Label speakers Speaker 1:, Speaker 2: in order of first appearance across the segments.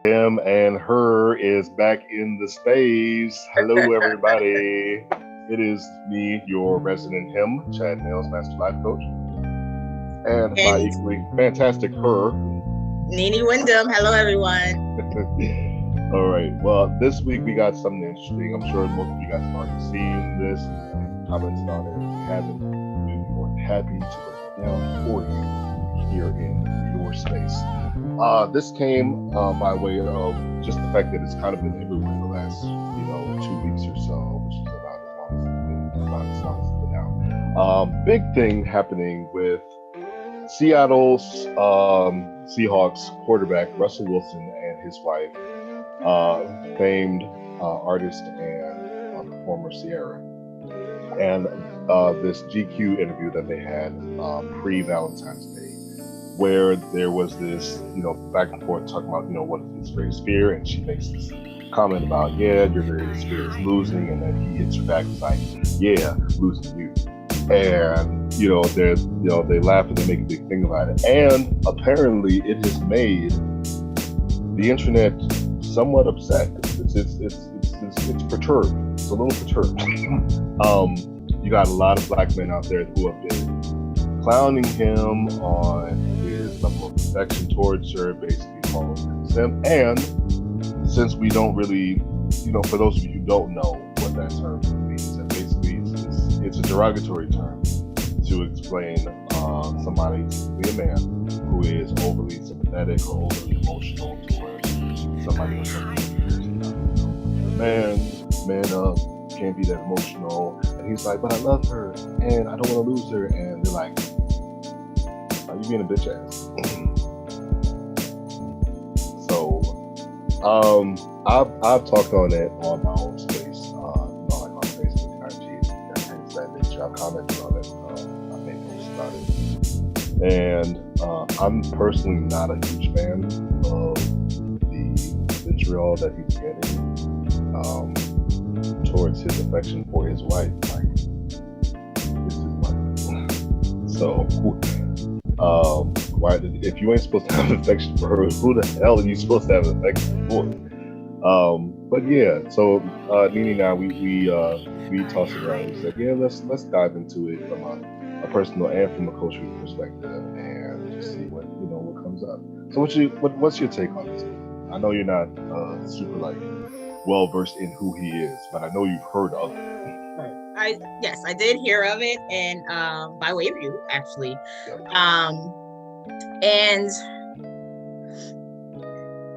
Speaker 1: Him and her is back in the space. Hello, everybody. It is me, your resident him, Chad Nails, Master Life Coach, and my
Speaker 2: And
Speaker 1: equally fantastic her.
Speaker 2: Nene Wyndham. Hello, everyone.
Speaker 1: All right. Well, this week we got something interesting. I'm sure most of you guys have already seen this and commented on it. If you haven't, we'd be more than happy to break it down for you here in your space. This came by way of just the fact that it's kind of been everywhere the last, 2 weeks or so, which is about as long as it's been out. Big thing happening with Seattle's Seahawks quarterback Russell Wilson and his wife, famed artist and performer Ciara, and this GQ interview that they had pre-Valentine's Day, where there was this, back and forth talking about, what is his greatest fear, and she makes this comment about, your greatest fear is losing, and then he hits her back and like, losing you. And they laugh and they make a big thing about it. And apparently, it has made the internet somewhat upset. It's perturbed. It's a little perturbed. You got a lot of black men out there who have been clowning him on his level of affection towards her, basically calling him simp. And since we don't really, for those of you who don't know what that term means, that basically it's a derogatory term to explain somebody, a man, who is overly sympathetic or overly emotional towards somebody or something. Man can't be that emotional. And he's like, but I love her and I don't want to lose her. And they're like, are you being a bitch ass? So, I've talked on it on my own space, like on Facebook, IG, and things of that nature. I've commented on it. I made posts about it. And I'm personally not a huge fan of the vitriol that he's getting towards his affection for his wife. Like, it's his wife. So, why? If you ain't supposed to have affection for her, who the hell are you supposed to have affection for? But yeah, so Nene and I, we tossed it around. We said, let's dive into it from a personal and from a cultural perspective, and just see what comes up. So what's your take on this? I know you're not super well versed in who he is, but I know you've heard of it.
Speaker 2: Yes, I did hear of it, and by way of you, actually. And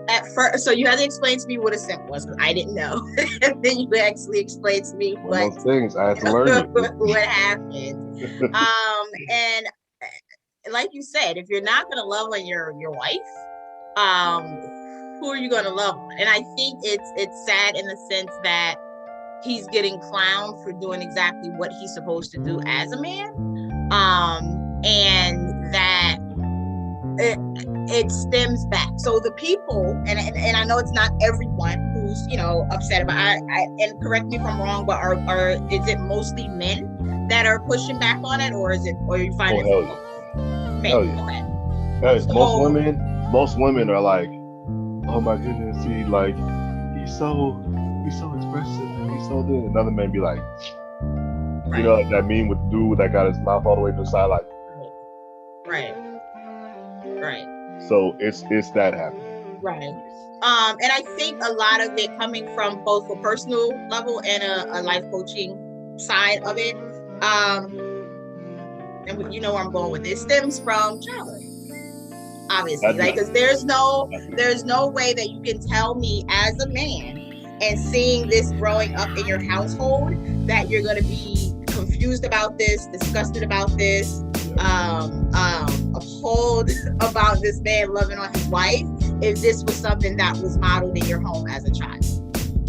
Speaker 2: at first, so you had to explain to me what a simp was, because I didn't know. And then you actually explained to me
Speaker 1: those things I had to learn
Speaker 2: what happened. And like you said, if you're not gonna love on your wife, who are you gonna love on? And I think it's sad in the sense that he's getting clowned for doing exactly what he's supposed to do as a man, and that it stems back. So the people, and I know it's not everyone who's upset about it. And correct me if I'm wrong, but is it mostly men that are pushing back on it, or you find it men?
Speaker 1: Hell yeah. Okay. So, most women are like, oh my goodness, he's so expressive. He's so good. Another man be like, right. That meme with the dude that got his mouth all the way to the side, like,
Speaker 2: right.
Speaker 1: So it's that happening,
Speaker 2: right. And I think a lot of it coming from both a personal level and a life coaching side of it, and you know where I'm going with this, stems from childhood. Obviously, because there's no way that you can tell me as a man, and seeing this growing up in your household, that you're going to be confused about this, disgusted about this, appalled about this man loving on his wife, if this was something that was modeled in your home as a child.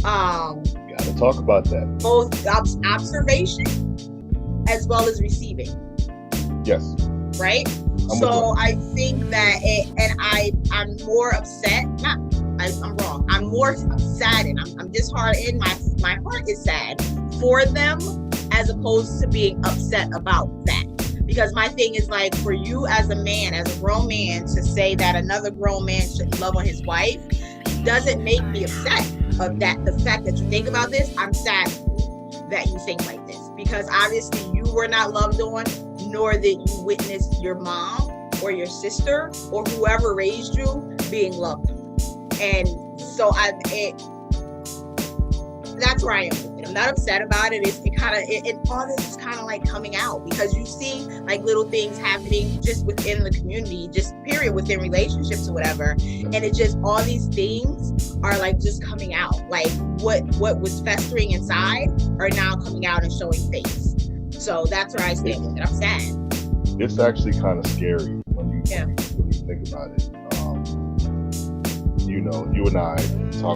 Speaker 1: Gotta talk about that.
Speaker 2: Both observation as well as receiving.
Speaker 1: Yes.
Speaker 2: Right? So I think that I'm more upset. I'm wrong. I'm more saddened. I'm disheartened. My heart is sad for them, as opposed to being upset about that. Because my thing is like, for you as a man, as a grown man, to say that another grown man shouldn't love on his wife doesn't make me upset of that. The fact that you think about this, I'm sad that you think like this, because obviously you were not loved on, nor did you witness your mom or your sister or whoever raised you being loved on. And so that's where I am with it. I'm not upset about it. All this is kind of like coming out, because you see like little things happening just within the community, just period, within relationships or whatever. And it just, all these things are like just coming out. Like what was festering inside are now coming out and showing face. So that's where I stand with it. I'm sad.
Speaker 1: It's actually kind of scary when you think about it. You know, you and I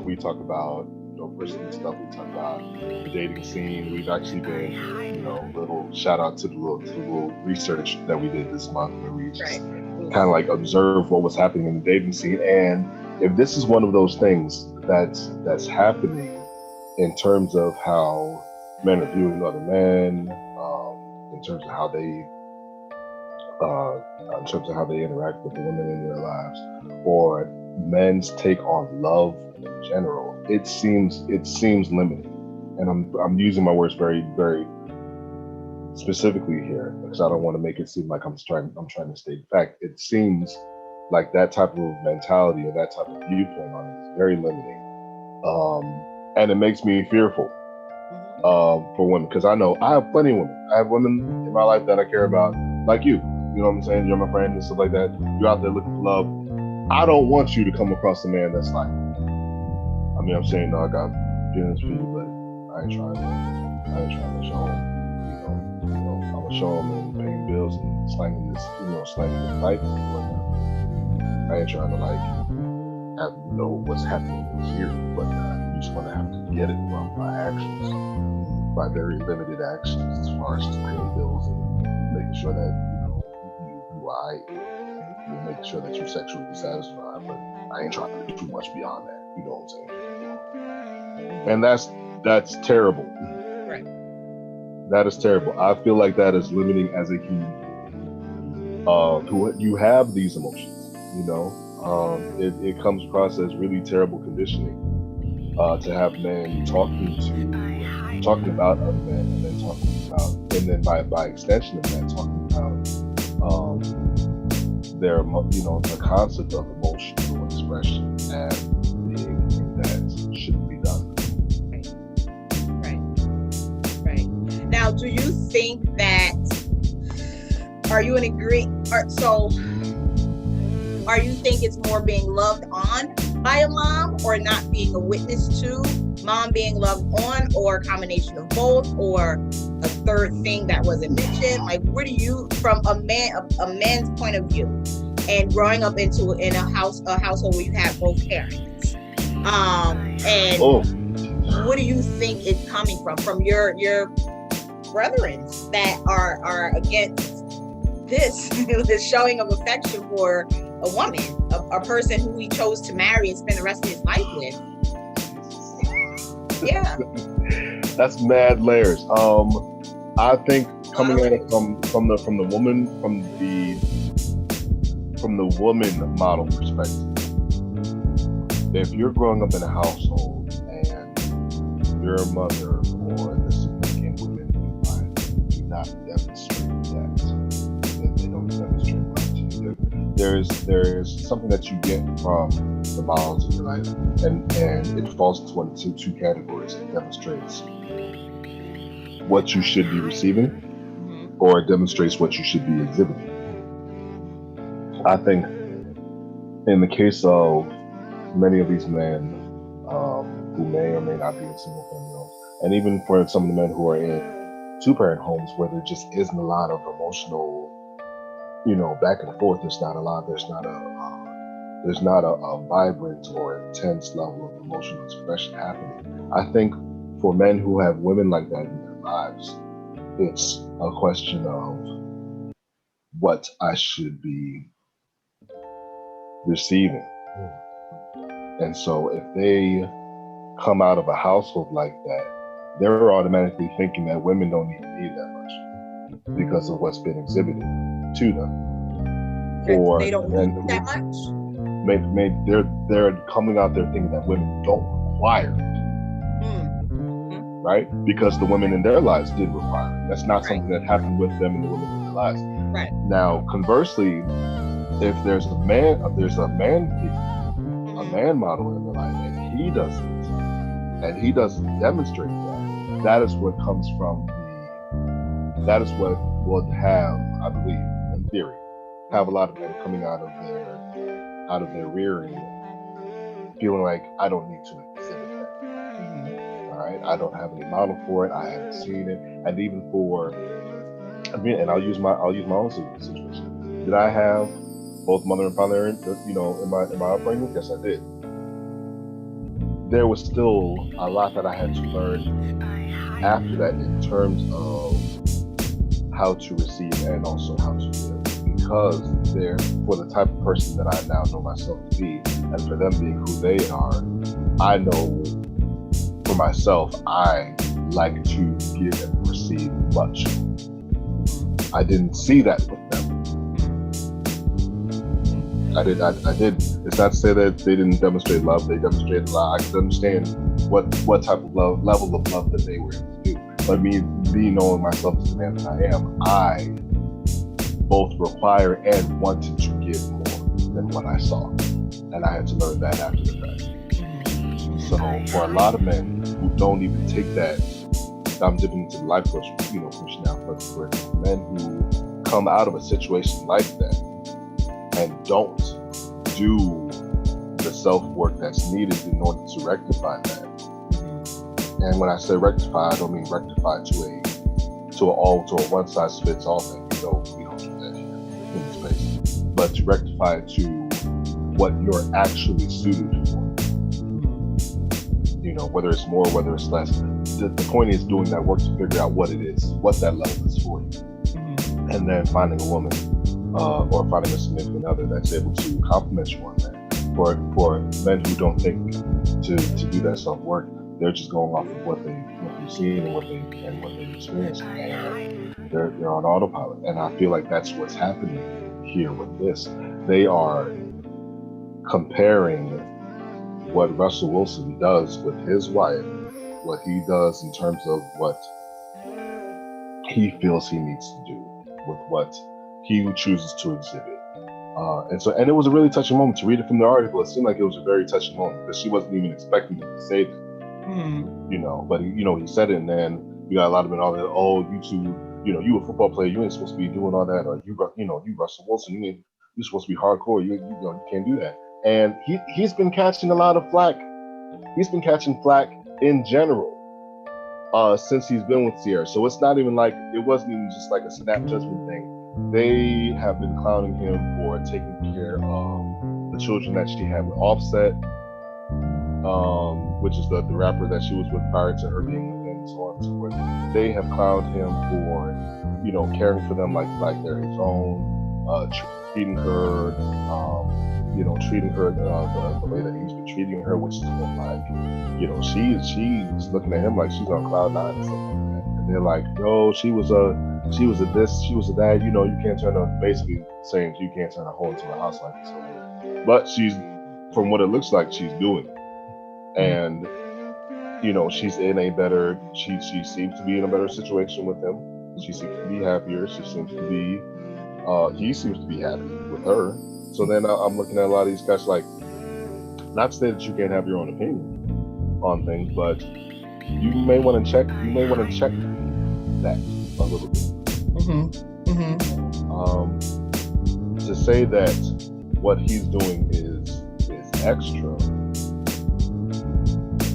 Speaker 1: we talk about, you know, personal stuff. We talk about the dating scene. We've actually been, you know, little shout out to the little research that we did this month, where we just kind of like observe what was happening in the dating scene. And if this is one of those things that's happening in terms of how men are viewing other men, in terms of how they interact with the women in their lives, or men's take on love in general, it seems limited. And I'm using my words very, very specifically here, because I don't want to make it seem like I'm trying to state fact. It seems like that type of mentality and that type of viewpoint on it is very limiting, and it makes me fearful for women, because I know I have plenty of women. I have women in my life that I care about, like you. You know what I'm saying? You're my friend and stuff like that. You're out there looking for love. I don't want you to come across a man that's like, I mean, I'm saying, no, I got feelings for you, but I ain't trying to show him. I'm gonna show him and paying bills and slanging this pipe and whatnot. I ain't trying to like have you know what's happening here, but you just gonna have to get it from my actions, by very limited actions, as far as just paying bills and making sure that you make sure that you're sexually satisfied, but I ain't trying to do too much beyond that. You know what I'm saying? And that's terrible.
Speaker 2: Right.
Speaker 1: That is terrible. I feel like that is limiting as a human. Who you have these emotions, you know. It comes across as really terrible conditioning to have men talking about other men, and then by extension of that, talking about the concept of emotional expression as being that shouldn't be done.
Speaker 2: Right. Now, do you think that, are you in agreement? So, are you think it's more being loved on by a mom, or not being a witness to mom being loved on, or a combination of both, or a third thing that wasn't mentioned? Like, where do you, from a man's point of view, and growing up in a household where you have both parents, and what do you think is coming from your brethren that are against this showing of affection for a woman, a person who he chose to marry and spend the rest of his life with? Yeah.
Speaker 1: That's mad layers. I think coming at it from the woman model perspective, if you're growing up in a household and your mother or the significant women in your life do not demonstrate that, if they don't demonstrate that to you, there's something that you get from the models in your life, and it falls into one of two categories. It demonstrates what you should be receiving, or it demonstrates what you should be exhibiting. I think in the case of many of these men who may or may not be in single family homes, and even for some of the men who are in two-parent homes where there just isn't a lot of emotional, back and forth. There's not a vibrant or intense level of emotional expression happening. I think for men who have women like that in their lives, it's a question of what I should be receiving. And so if they come out of a household like that, they're automatically thinking that women don't even need that much. because of what's been exhibited to them.
Speaker 2: That
Speaker 1: For
Speaker 2: they don't
Speaker 1: men
Speaker 2: need
Speaker 1: who
Speaker 2: that much.
Speaker 1: they're coming out there thinking that women don't require it, right? Because the women in their lives did require it. That's not something that happened with them and the women in their lives.
Speaker 2: Right.
Speaker 1: Now, conversely, if there's a man model in their life, and he doesn't demonstrate that, that is what comes from that is what would have, I believe, in theory, have a lot of men coming out of their rear end, feeling like I don't need to exhibit that. All right, I don't have any model for it. I haven't seen it, and even and I'll use my own situation. Did I have both mother and father, in my upbringing? Yes, I did. There was still a lot that I had to learn after that in terms of how to receive and also how to give, because for the type of person that I now know myself to be, and for them being who they are, I know for myself, I like to give and receive much. I didn't see that with them. I did. It's not to say that they didn't demonstrate love. They demonstrated love. I can understand what type of level of love that they were able to do. But me knowing myself as the man that I am, I both require and wanted to give more than what I saw, and I had to learn that after the fact. So for a lot of men who don't even take that, I'm dipping into the life coach, push now, but for men who come out of a situation like that and don't do the self-work that's needed in order to rectify that. And when I say rectify, I don't mean rectify to a one-size-fits-all thing. We don't do that here in this space. But to rectify to what you're actually suited for. Whether it's more, whether it's less. The point is doing that work to figure out what it is, what that level is for you. And then finding a woman or finding a significant other that's able to compliment you on that. For men who don't think to do that self-work, they're just going off of what they've seen and what they've experienced, and they're on autopilot. And I feel like that's what's happening here with this. They are comparing what Russell Wilson does with his wife, what he does in terms of what he feels he needs to do with what he chooses to exhibit. And it was a really touching moment to read it from the article. It seemed like it was a very touching moment because she wasn't even expecting him to say that. But he said it, and then you got a lot of men all that, oh, you two, you a football player, you ain't supposed to be doing all that, or you Russell Wilson, you're supposed to be hardcore, you can't do that. And he's been catching a lot of flack. He's been catching flack in general since he's been with Sierra. So it's not even like, it wasn't even just like a snap judgment thing. They have been clowning him for taking care of the children that she had with Offset, which is the rapper that she was with prior to her being with him, and so on and so forth. They have clowned him for, caring for them like they're his own, treating her, the way that he's been treating her, which has been like, she's looking at him like she's on cloud nine and stuff like that. And they're like, no, she was a this, she was a that, you can't turn her, basically saying you can't turn a hole into a house like this. But she's, from what it looks like, she's doing it. And, she's in a better, she seems to be in a better situation with him. She seems to be happier. She seems to be, he seems to be happy with her. So then I'm looking at a lot of these guys like, not to say that you can't have your own opinion on things, but you may want to check that a little bit. To say that what he's doing is extra,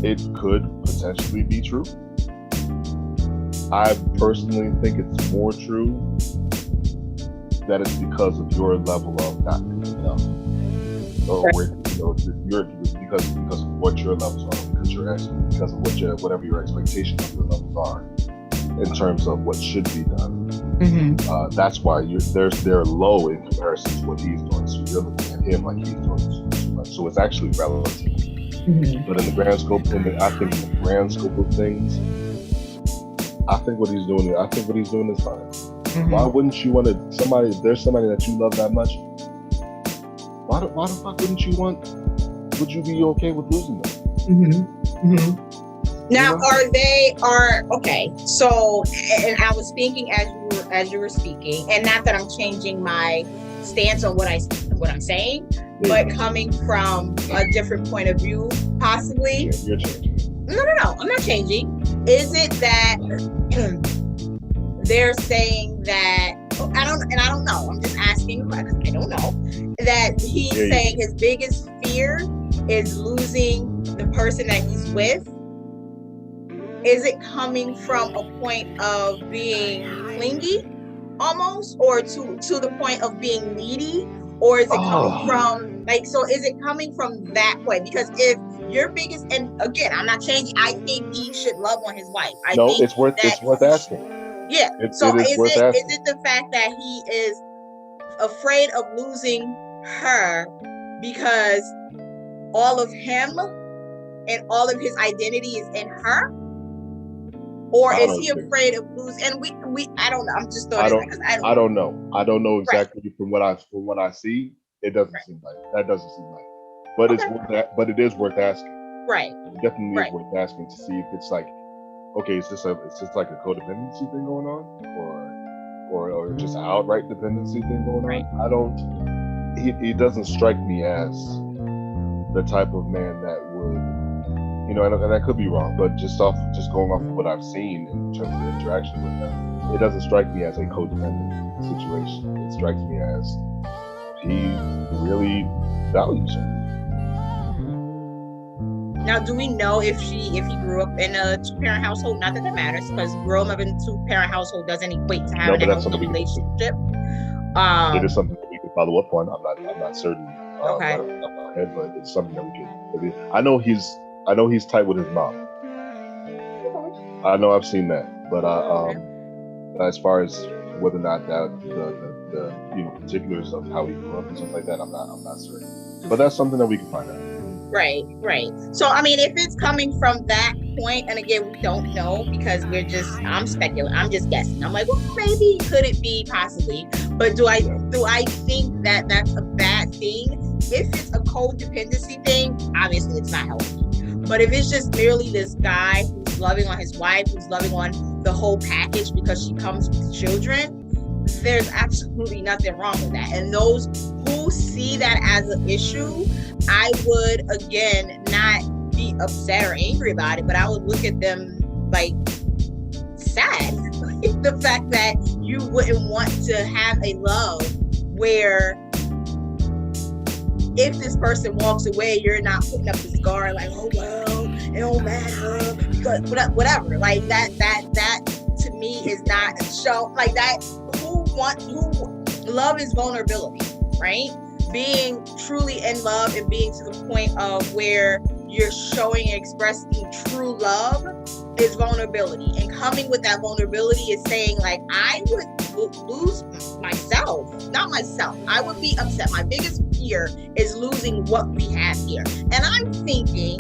Speaker 1: it could potentially be true. I personally think it's more true that it's because of your level of not doing enough, or because of what your levels are, because of whatever your expectations of your levels are in terms of what should be done. That's why they're low in comparison to what he's doing. So you're looking at him like he's doing too much. So it's actually relative. But in the grand scope, in the grand scope of things, I think what he's doing is fine. Why wouldn't you want to somebody? If there's somebody that you love that much, why the fuck wouldn't you want? Would you be okay with losing them?
Speaker 2: Now, okay? So, and I was thinking as you were speaking, and not that I'm changing my stance on what I'm saying, but coming from a different point of view, possibly.
Speaker 1: Yeah, you're changing.
Speaker 2: No, I'm not changing. Is it that they're saying that? I don't know. I'm just asking. I don't know. That he's saying his biggest fear is losing the person that he's with. Is it coming from a point of being clingy, almost, or to the point of being needy, or is it coming from so? Is it coming from that point? Because if your biggest, and again, I'm not changing. I think he should love on his wife.
Speaker 1: It's worth asking.
Speaker 2: Yeah. Is it the fact that he is afraid of losing her because all of him and all of his identity is in her? Or is he afraid of losing? And we I don't know. I'm just throwing it because
Speaker 1: I don't know. I don't know exactly from what I see. It doesn't seem like that. Doesn't seem like. But it is worth asking.
Speaker 2: Right.
Speaker 1: It definitely is worth asking to see if it's like, okay, is this like a codependency thing going on, or just an outright dependency thing going on? I don't. He doesn't strike me as the type of man that would, and I could be wrong, but just going off of what I've seen in terms of interaction with him, it doesn't strike me as a codependent situation. It strikes me as he really values her.
Speaker 2: Now, do we know if he grew up in a two-parent household? Not that that matters, because growing up in a two-parent household doesn't equate to having a healthy relationship.
Speaker 1: It is something that we can follow up on. I'm not certain. Right off my head, but it's something that we can. I know he's tight with his mom. I know I've seen that, but as far as whether or not that the particulars of how he grew up and stuff like that, I'm not certain. But that's something that we can find out.
Speaker 2: Right. So, I mean, if it's coming from that point, and again, we don't know because I'm speculating. I'm just guessing. I'm like, well, maybe, could it be, possibly? But do I think that that's a bad thing? If it's a codependency thing, obviously it's not healthy. But if it's just merely this guy who's loving on his wife, who's loving on the whole package because she comes with children, there's absolutely nothing wrong with that. And those who see that as an issue, I would, again, not be upset or angry about it, but I would look at them like sad. The fact that you wouldn't want to have a love where if this person walks away, you're not putting up this guard like, oh, well, it don't matter, because whatever. Like that to me is not a show like that. Love is vulnerability, right? Being truly in love and being to the point of where you're showing and expressing true love is vulnerability. And coming with that vulnerability is saying, like, I would lose myself, not myself. I would be upset. My biggest fear is losing what we have here. And I'm thinking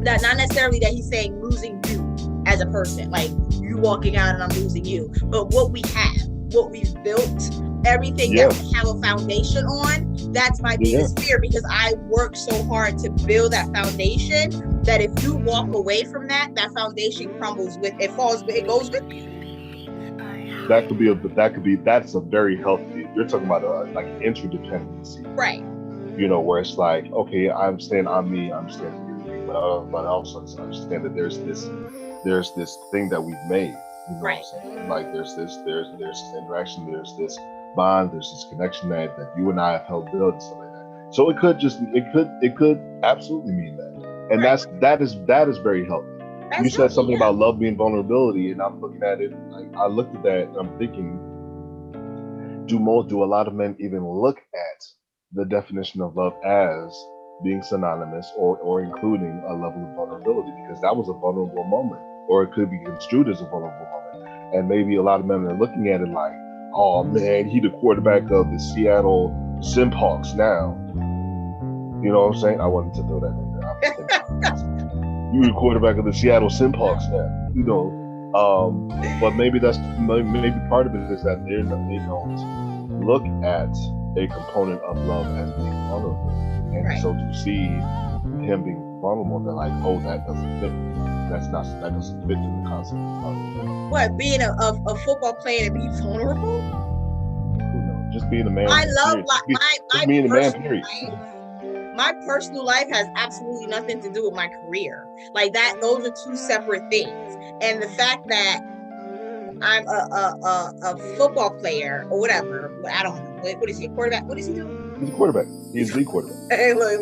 Speaker 2: that not necessarily that he's saying losing you as a person, like you walking out and I'm losing you, but what we have, what we've built, everything that we have a foundation on, that's my biggest fear, because I worked so hard to build that foundation that if you walk away from that foundation crumbles it goes with you.
Speaker 1: That's a very healthy, you're talking about like interdependency.
Speaker 2: Right.
Speaker 1: Where it's like, okay, I understand I'm me, I understand you, but I also understand that there's this thing that we've made.
Speaker 2: Right.
Speaker 1: What I'm saying? Like there's this interaction, there's this bond, there's this connection that you and I have helped build and stuff like that. So it could absolutely mean that. And that is very healthy. You said something about love being vulnerability, and I'm looking at it, like I looked at that and I'm thinking, do a lot of men even look at the definition of love as being synonymous or including a level of vulnerability? Because that was a vulnerable moment, or it could be construed as a vulnerable moment. And maybe a lot of men are looking at it like, oh man, he the quarterback of the Seattle Seahawks now. You know what I'm saying? I wanted to throw that in there. You the quarterback of the Seattle Seahawks now. But maybe part of it is that they don't look at a component of love as being vulnerable, and
Speaker 2: Right.
Speaker 1: so to see him being vulnerable, they're like, oh, that doesn't fit. That doesn't fit in the concept of love.
Speaker 2: What, being a football player and be vulnerable?
Speaker 1: Who knows? Just being a man.
Speaker 2: I love
Speaker 1: period.
Speaker 2: my
Speaker 1: Just being a man.
Speaker 2: personal
Speaker 1: Period.
Speaker 2: life. My personal life has absolutely nothing to do with my career. Like that, those are two separate things. And the fact that I'm a football player or whatever, I don't know. What is he, a quarterback? What is he doing?
Speaker 1: He's a quarterback. He's the quarterback.
Speaker 2: Hey, look,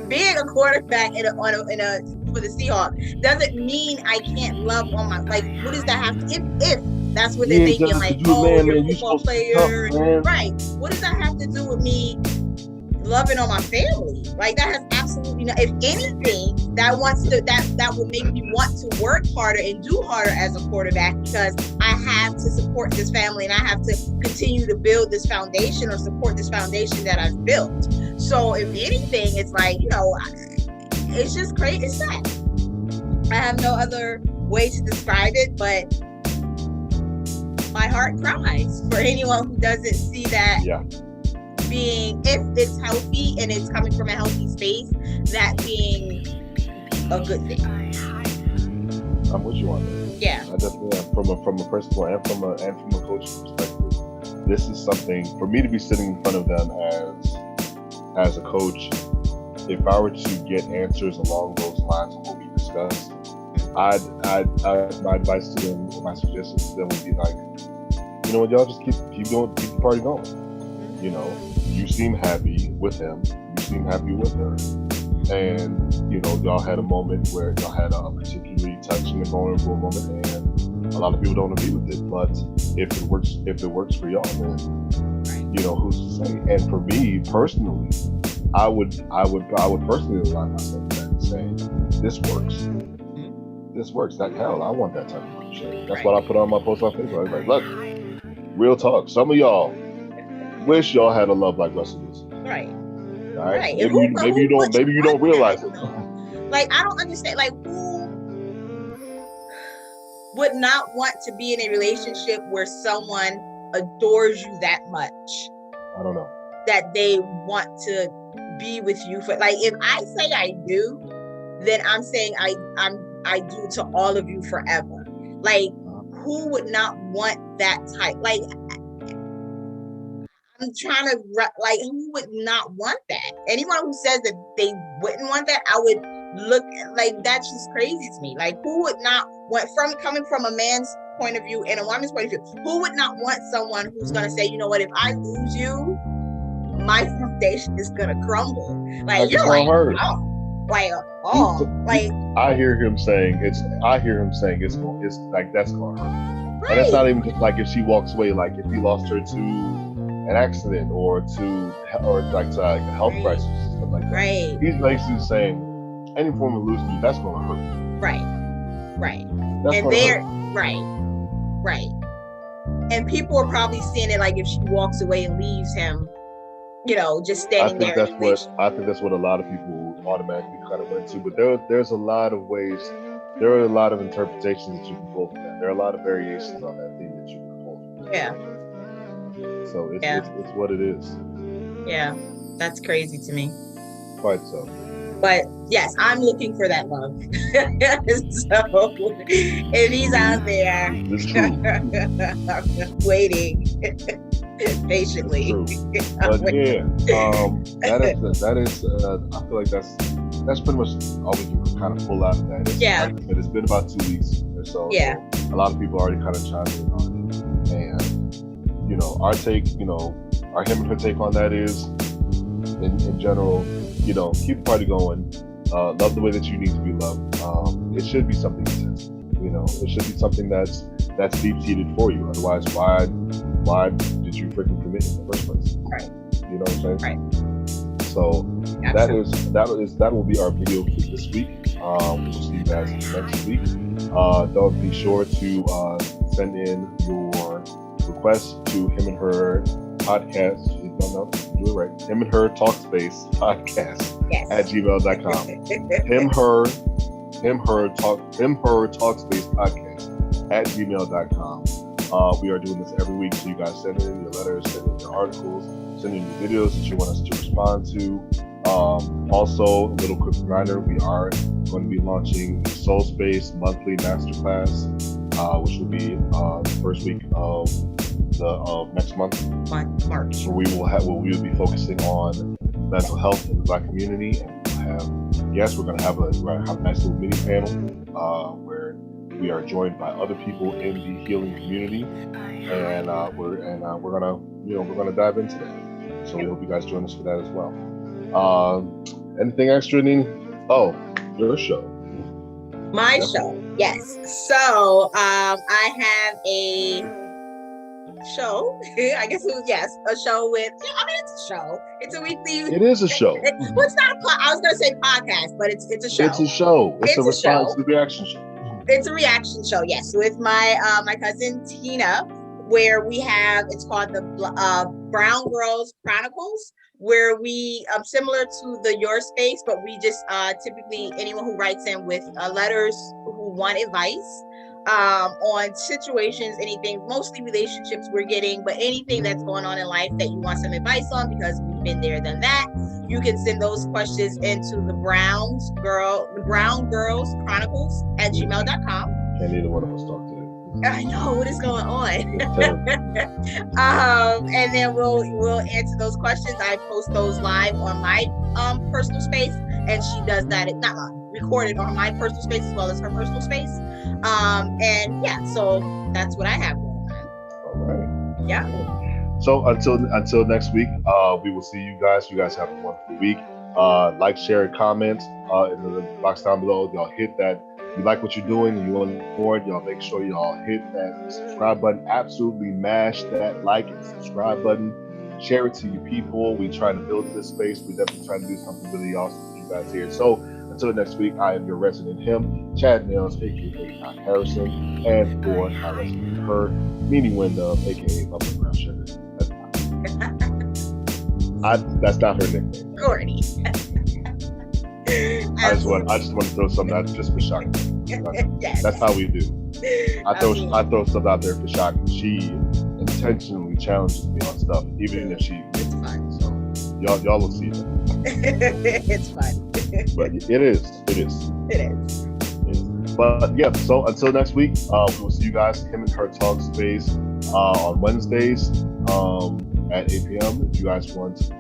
Speaker 2: being a quarterback for the Seahawks doesn't mean I can't love on my, like, what does that have to, if that's what they're thinking, like, oh, you're a football player, right? What does that have to do with me loving on my family? Like, that has absolutely no, if anything, that will make me want to work harder and do harder as a quarterback, because I have to support this family and I have to continue to build this foundation or support this foundation that I've built. So if anything, it's like, it's just crazy. It's sad. I have no other way to describe it, but my heart cries for anyone who doesn't see that.
Speaker 1: Yeah.
Speaker 2: Being, if it's healthy and it's coming from a healthy space, that being a good thing.
Speaker 1: I'm with you on that.
Speaker 2: Yeah.
Speaker 1: I definitely am. From a personal and from a coaching perspective. This is something for me to be sitting in front of them as a coach. If I were to get answers along those lines of what we discussed, my advice to them, or my suggestions to them would be like, you know what, y'all just keep the party going. You seem happy with him. You seem happy with her. And, y'all had a moment where y'all had a particularly touching and vulnerable moment, and a lot of people don't agree with it. But if it works for y'all, then, who's to say? And for me personally, I would personally align myself with that and say, this works. This works. That hell, I want that type of relationship. That's what I put on my post on Facebook. I was like, look, real talk. Some of y'all wish y'all had a love like Russell does.
Speaker 2: Right.
Speaker 1: Right. Maybe you don't realize it.
Speaker 2: Like, I don't understand. Like, who would not want to be in a relationship where someone adores you that much?
Speaker 1: I don't know.
Speaker 2: That they want to be with you for, like, if I say I do, then I'm saying I do to all of you forever. Like, who would not want that type? Like, I'm trying to, like, who would not want that? Anyone who says that they wouldn't want that, I would look like, that's just crazy to me. Like, who would not want, coming from a man's point of view and a woman's point of view, who would not want someone who's going to say, you know what, if I lose you, my foundation is going to crumble. Like, you're like,
Speaker 1: I hear him saying it's like, that's going to hurt. Right. And it's not even just like if she walks away, like if he lost her to an accident or to a health crisis or stuff like that.
Speaker 2: Right.
Speaker 1: He's basically saying any form of losing you, that's going to hurt.
Speaker 2: Right.
Speaker 1: That's
Speaker 2: and they're right. And people are probably seeing it like if she walks away and leaves him, just standing there.
Speaker 1: I think that's what a lot of people automatically kind of went to. But there's a lot of ways. There are a lot of interpretations that you can pull from that. There are a lot of variations on that theme that you can pull from.
Speaker 2: Yeah.
Speaker 1: So it's what it is.
Speaker 2: Yeah, that's crazy to me.
Speaker 1: Quite so.
Speaker 2: But yes, I'm looking for that love. So if he's out there, waiting patiently.
Speaker 1: But that is. I feel like that's pretty much all we can kind of pull out of that. Like I said, it's been about 2 weeks or so. Yeah. So a lot of people already kind of chimed in on it, and our take, our him and her take on that is, in general, keep the party going. Love the way that you need to be loved. It should be something intense. It should be something that's deep-seated for you. Otherwise, why did you freaking commit in the first place?
Speaker 2: Right.
Speaker 1: You know what I'm saying?
Speaker 2: Right.
Speaker 1: So that will be our video for this week. We'll see you guys next week. Don't be sure to send in your requests to him and her podcast. No, do it right. Him and her Talkspace podcast at gmail.com. Him her Talkspace podcast @gmail.com. We are doing this every week, so you guys send in your letters, send in your articles, send in your videos that you want us to respond to. Also, a little quick reminder, we are going to be launching the Soul Space monthly masterclass, which will be the first week of next month,
Speaker 2: March.
Speaker 1: Where we will be focusing on mental health in the Black community, and we're going to have a nice little mini panel where we are joined by other people in the healing community, and we're gonna dive into that. So we hope you guys join us for that as well. Anything extra, Nene? Oh, your show.
Speaker 2: My show, yes. So I have a show. I guess it was a show with. It's a show. It's a weekly.
Speaker 1: It is a show.
Speaker 2: Well, it's not I was gonna say podcast, but it's a show.
Speaker 1: It's a show. It's a response to the reaction show.
Speaker 2: It's a reaction show, yes, with my cousin Tina, where it's called the Brown Girls Chronicles, where we similar to the Your Space, but we just typically anyone who writes in with letters who want advice on situations, anything, mostly relationships we're getting, but anything that's going on in life that you want some advice on, because we've been there, done that. You can send those questions into the Brown Girls Chronicles @gmail.com.
Speaker 1: And neither one of us talk today.
Speaker 2: I know what is going on. And then we'll answer those questions. I post those live on my personal space, and she does that. It's not recorded on my personal space as well as her personal space. So that's what I have going on.
Speaker 1: All right.
Speaker 2: Yeah.
Speaker 1: So until next week, we will see you guys. You guys have a wonderful week. Like, share, and comment in the box down below. Y'all hit that. If you like what you're doing and you want more, y'all make sure y'all hit that subscribe button. Absolutely mash that like and subscribe button. Share it to your people. We're trying to build this space. We're definitely trying to do something really awesome for you guys here. So until next week, I am your resident him, Chad Nails, aka C.Harrison, and for my resident her, Nene Wyndham, aka Bubble Brown Sugar. That's not her nickname.
Speaker 2: Gordy.
Speaker 1: I just want to throw something out just for shock.
Speaker 2: Yes.
Speaker 1: That's how we do. I throw stuff out there for shock. She intentionally challenges me on stuff, even if she.
Speaker 2: It's fun.
Speaker 1: So y'all will see that.
Speaker 2: It's fun.
Speaker 1: But it is. But yeah. So until next week, we will see you guys. Him and Her Talk Space on Wednesdays at 8 p.m. If you guys want to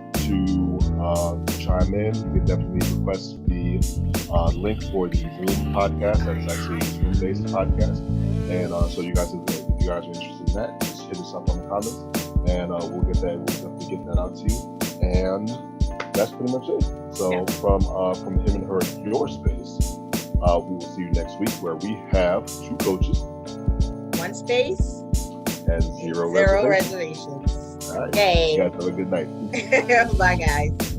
Speaker 1: chime in, you can definitely request the link for the Zoom podcast. That is actually a Zoom-based podcast, and so if you guys are interested in that, just hit us up on the comments, and we'll definitely get that out to you. And that's pretty much it. So from him and her Your Space, we will see you next week, where we have 2 coaches,
Speaker 2: 1 space,
Speaker 1: and 0
Speaker 2: reservations.
Speaker 1: All right.
Speaker 2: Okay.
Speaker 1: You guys have a good night.
Speaker 2: Bye, guys.